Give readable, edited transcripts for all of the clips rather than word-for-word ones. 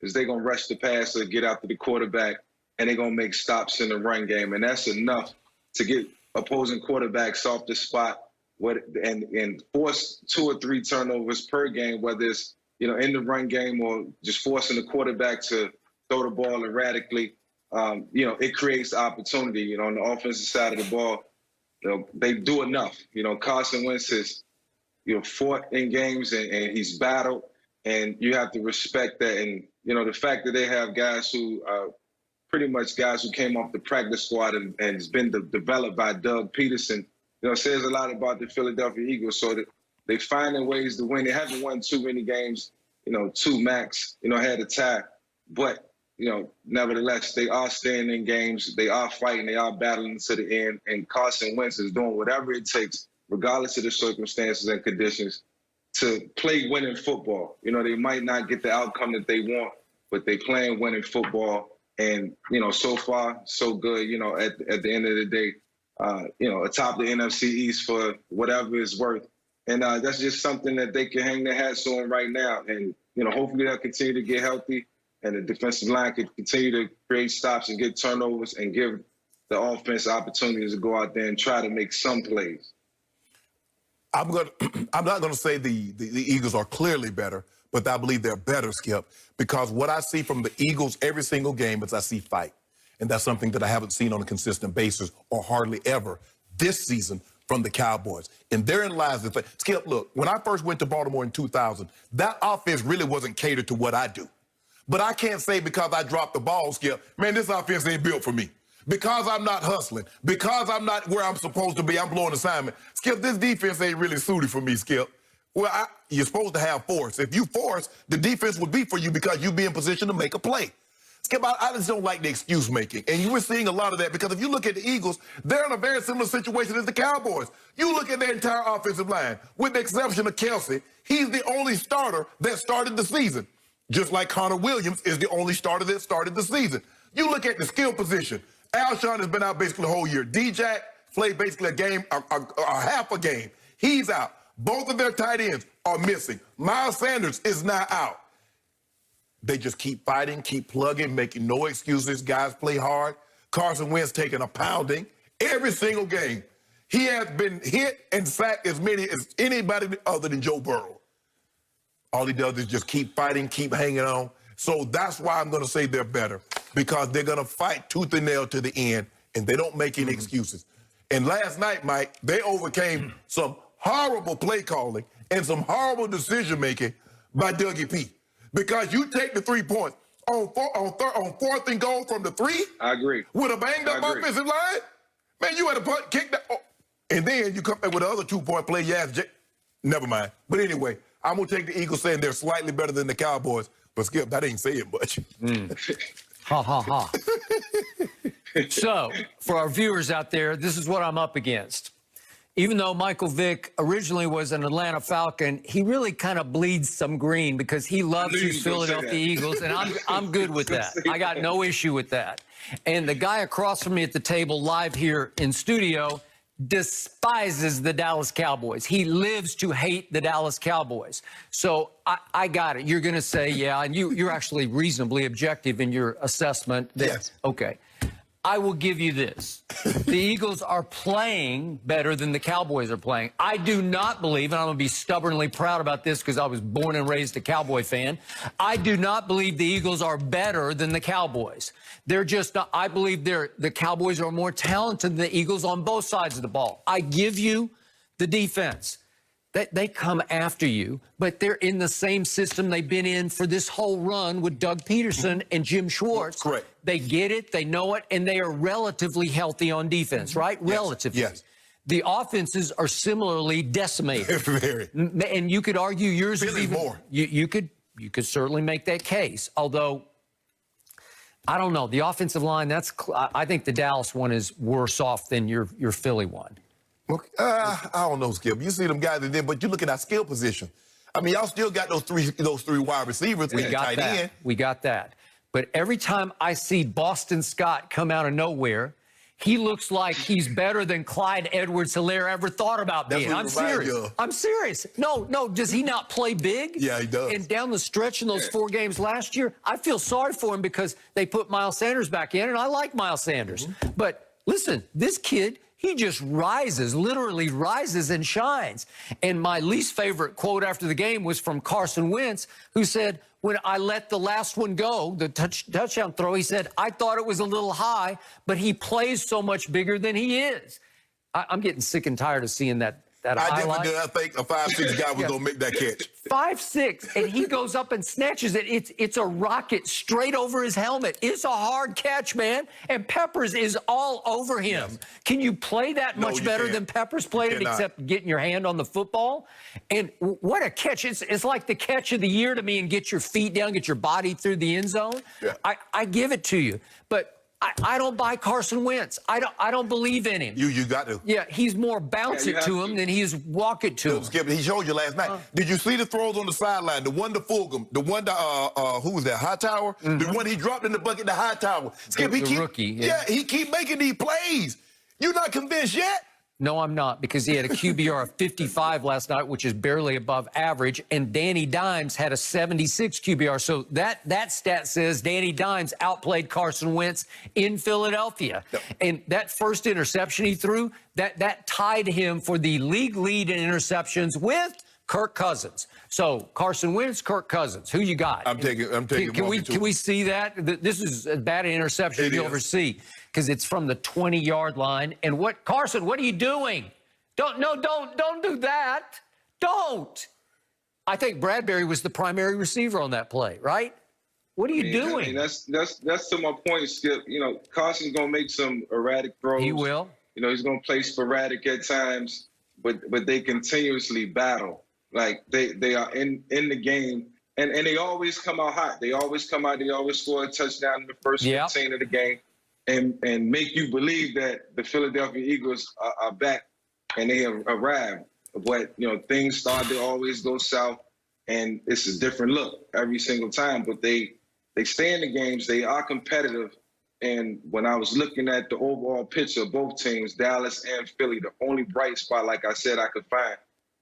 is they're going to rush the passer, get after the quarterback, and they're going to make stops in the run game. And that's enough to get opposing quarterbacks off the spot and force 2 or 3 turnovers per game, whether it's, in the run game or just forcing the quarterback to throw the ball erratically. It creates opportunity. On the offensive side of the ball, they do enough. Carson Wentz has, fought in games and he's battled, and you have to respect that. And, the fact that they have guys who pretty much guys who came off the practice squad and has been developed by Doug Peterson, says a lot about the Philadelphia Eagles. So that they finding ways to win. They haven't won too many games, 2 max, had a tie. But, nevertheless, they are staying in games. They are fighting. They are battling to the end. And Carson Wentz is doing whatever it takes, regardless of the circumstances and conditions, to play winning football. They might not get the outcome that they want, but they playing winning football. And, so far, so good, at the end of the day, atop the NFC East for whatever it's worth. And that's just something that they can hang their hats on right now. And, hopefully they'll continue to get healthy and the defensive line can continue to create stops and get turnovers and give the offense opportunities to go out there and try to make some plays. I'm not going to say the Eagles are clearly better, but I believe they're better, Skip, because what I see from the Eagles every single game is I see fight. And that's something that I haven't seen on a consistent basis or hardly ever this season from the Cowboys. And therein lies the thing. Skip, look, when I first went to Baltimore in 2000, that offense really wasn't catered to what I do. But I can't say because I dropped the ball, Skip, man, this offense ain't built for me. Because I'm not hustling, because I'm not where I'm supposed to be, I'm blowing assignment. Skip, this defense ain't really suited for me, Skip. Well, you're supposed to have force. If you force, the defense would be for you because you be in position to make a play. Skip, I just don't like the excuse making. And you were seeing a lot of that because if you look at the Eagles, they're in a very similar situation as the Cowboys. You look at their entire offensive line, with the exception of Kelsey, he's the only starter that started the season. Just like Connor Williams is the only starter that started the season. You look at the skill position. Alshon has been out basically the whole year. D-Jack played basically a game, a half a game. He's out. Both of their tight ends are missing. Miles Sanders is now out. They just keep fighting, keep plugging, making no excuses. Guys play hard. Carson Wentz taking a pounding every single game. He has been hit and sacked as many as anybody other than Joe Burrow. All he does is just keep fighting, keep hanging on. So that's why I'm going to say they're better, because they're going to fight tooth and nail to the end, and they don't make any excuses. And last night, Mike, they overcame some horrible play calling and some horrible decision-making by Dougie P. Because you take the 3 points on 4th and goal from the 3. I agree. With a banged-up offensive line, man, you had to kick that. Oh, and then you come back with the other 2-point play. Never mind. But anyway, I'm going to take the Eagles saying they're slightly better than the Cowboys. But, Skip, that ain't saying much. Ha, ha, ha. So, for our viewers out there, this is what I'm up against. Even though Michael Vick originally was an Atlanta Falcon, he really kind of bleeds some green because he loves his Philadelphia Eagles, and I'm good with that. I got no issue with that. And the guy across from me at the table live here in studio despises the Dallas Cowboys. He lives to hate the Dallas Cowboys. So I got it. You're going to say, yeah, and you're actually reasonably objective in your assessment. Yes. Okay. I will give you this. The Eagles are playing better than the Cowboys are playing. I do not believe, and I'm going to be stubbornly proud about this because I was born and raised a Cowboy fan, I do not believe the Eagles are better than the Cowboys. They're just not, I believe the Cowboys are more talented than the Eagles on both sides of the ball. I give you the defense. They come after you, but they're in the same system they've been in for this whole run with Doug Peterson and Jim Schwartz. Correct. They get it, they know it, and they are relatively healthy on defense, right? Yes. Relatively. Yes. The offenses are similarly decimated. Very. And you could argue yours is even more. You could certainly make that case, although I don't know. The offensive line, I think the Dallas one is worse off than your Philly one. I don't know, Skip. You see them guys in there, but you look at our skill position. I mean, y'all still got those three wide receivers. We got that. We got that. But every time I see Boston Scott come out of nowhere, He looks like he's better than Clyde Edwards-Helaire ever thought about being. I'm serious. I'm serious. No, does he not play big? Yeah, he does. And down the stretch in those 4 games last year, I feel sorry for him because they put Miles Sanders back in, and I like Miles Sanders. But listen, this kid, he just rises, literally rises and shines. And my least favorite quote after the game was from Carson Wentz, who said, when I let the last one go, the touchdown throw, he said, I thought it was a little high, but he plays so much bigger than he is. I'm getting sick and tired of seeing that highlight. I think a 5'6" guy was going to make that catch. 5'6", and he goes up and snatches it. It's a rocket straight over his helmet. It's a hard catch, man. And Peppers is all over him. Yes. Can you play that much better than Peppers played it, except getting your hand on the football? And what a catch. It's like the catch of the year to me, and get your feet down, get your body through the end zone. Yeah. I give it to you. But I don't buy Carson Wentz. I don't believe in him. You got to. Yeah, he's more bounce it to him than he's walk it to him. Skip, he showed you last night. Did you see the throws on the sideline? The one to Fulgham, the one to who was that? Hightower. The one he dropped in the bucket to Hightower. Skip, the rookie. Yeah, he keep making these plays. You not convinced yet? No, I'm not, because he had a QBR of 55 last night, which is barely above average, and Danny Dimes had a 76 QBR. So that stat says Danny Dimes outplayed Carson Wentz in Philadelphia. Yep. And that first interception he threw, that tied him for the league lead in interceptions with Kirk Cousins. So Carson Wentz, Kirk Cousins. Who you got? I'm taking. Can we see that? This is as bad an interception as you'll ever see, because it's from the 20-yard line. And Carson, what are you doing? Don't do that. Don't. I think Bradbury was the primary receiver on that play, right? What are you doing? I mean, that's to my point, Skip. You know, Carson's gonna make some erratic throws. He will. You know, he's gonna play sporadic at times, but they continuously battle. Like they are in the game, and they always come out hot. They always come out. They always score a touchdown in the first 15 of the game, and make you believe that the Philadelphia Eagles are back and they have arrived. But you know, things start to always go south, and it's a different look every single time. But they stay in the games. They are competitive. And when I was looking at the overall picture of both teams, Dallas and Philly, the only bright spot, like I said, I could find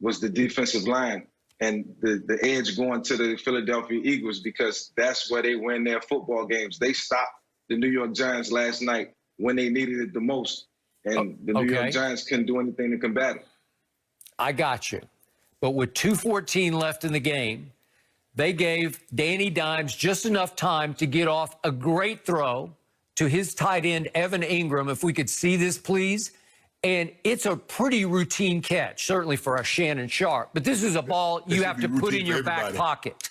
was the defensive line and the edge going to the Philadelphia Eagles, because that's where they win their football games. They stopped the New York Giants last night when they needed it the most, and the New York Giants couldn't do anything to combat it. I got you. But with 2:14 left in the game, they gave Danny Dimes just enough time to get off a great throw to his tight end, Evan Ingram. If we could see this, please. And it's a pretty routine catch, certainly for a Shannon Sharp. But this is a ball you have to put in your back pocket.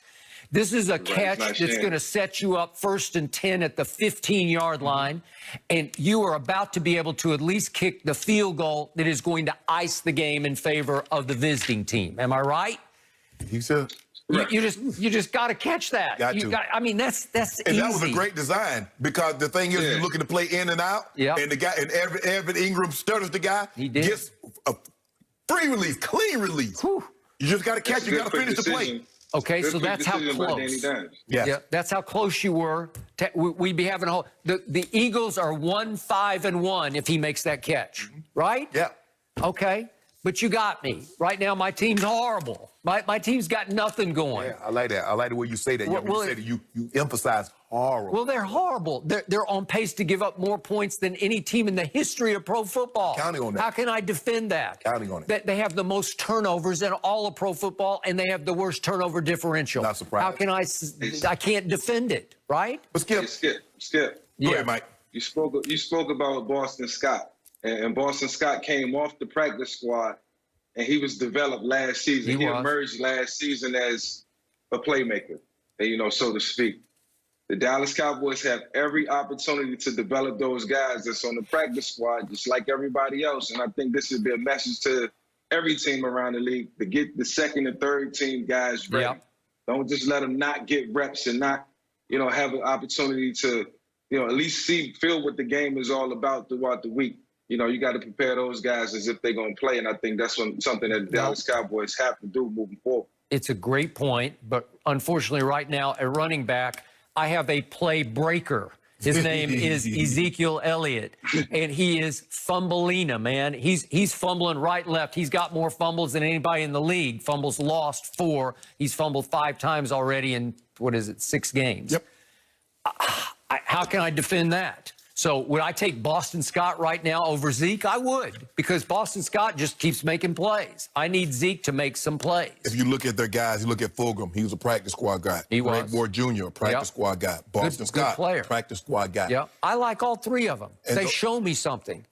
This is a catch that's going to set you up 1st and 10 at the 15-yard line. And you are about to be able to at least kick the field goal that is going to ice the game in favor of the visiting team. Am I right? You said. You just got to catch that. I mean, that's easy. And that was a great design, because the thing is, you're looking to play in and out. Yeah. And the guy, and Evan Ingram stutters the guy. He did. Gets a free release, clean release. Whew. You just got to catch. You got to finish the play. Okay, so that's how close. Yeah, that's how close you were. We'd be having a whole. The Eagles are 1-5-1 if he makes that catch, right? Yeah. Okay. But you got me. Right now, my team's horrible. My team's got nothing going. Yeah, I like that. I like the way you say that. You emphasize horrible. Well, they're horrible. They're on pace to give up more points than any team in the history of pro football. Counting on that. How can I defend that? Counting on it. They have the most turnovers in all of pro football, and they have the worst turnover differential. Not surprised. How can I can't defend it, right? But Skip. Skip. Go ahead, Mike. You spoke about Boston Scott. And Boston Scott came off the practice squad, and he was developed last season. He emerged last season as a playmaker, so to speak. The Dallas Cowboys have every opportunity to develop those guys that's on the practice squad, just like everybody else. And I think this would be a message to every team around the league to get the second and third team guys ready. Yep. Don't just let them not get reps and not, have an opportunity to, at least feel what the game is all about throughout the week. You got to prepare those guys as if they're going to play, and I think that's something that the Dallas Cowboys have to do moving forward. It's a great point, but unfortunately right now, a running back, I have a play breaker His name is Ezekiel Elliott, and he is fumbleina, man. He's fumbling right and left. He's got more fumbles than anybody in the league. Fumbles lost 4. He's fumbled 5 times already in, 6 games. Yep. How can I defend that? So would I take Boston Scott right now over Zeke? I would, because Boston Scott just keeps making plays. I need Zeke to make some plays. If you look at their guys, you look at Fulgham, he was a practice squad guy. He was. Greg Ward Jr., a practice squad guy. Boston Scott, player. Practice squad guy. Yeah, I like all 3 of them. And They show me something.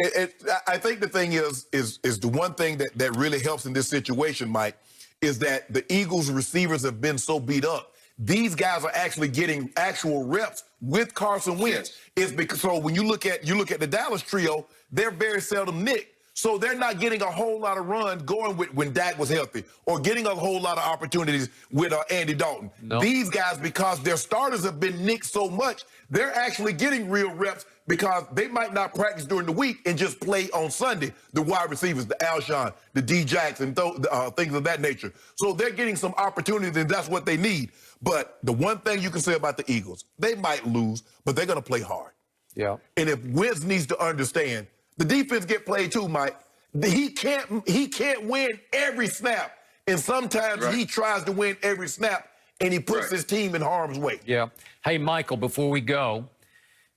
I think the thing is the one thing that really helps in this situation, Mike, is that the Eagles receivers have been so beat up. These guys are actually getting actual reps with Carson Wentz. It's because so when you look at the Dallas trio, they're very seldom nicked. So they're not getting a whole lot of runs going with when Dak was healthy or getting a whole lot of opportunities with Andy Dalton. Nope. These guys, because their starters have been nicked so much, they're actually getting real reps because they might not practice during the week and just play on Sunday, the wide receivers, the Alshon, the D. Jackson, things of that nature. So they're getting some opportunities, and that's what they need. But the one thing you can say about the Eagles, they might lose, but they're going to play hard. Yeah. And if Wentz needs to understand, the defense get played too, Mike. He can't win every snap. And sometimes he tries to win every snap, and he puts his team in harm's way. Yeah. Hey, Michael, before we go,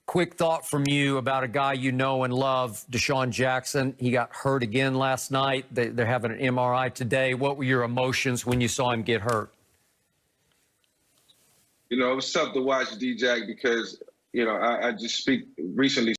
quick thought from you about a guy you know and love, Deshaun Jackson. He got hurt again last night. They're having an MRI today. What were your emotions when you saw him get hurt? You know, it was tough to watch D-Jack because, you know, I just recently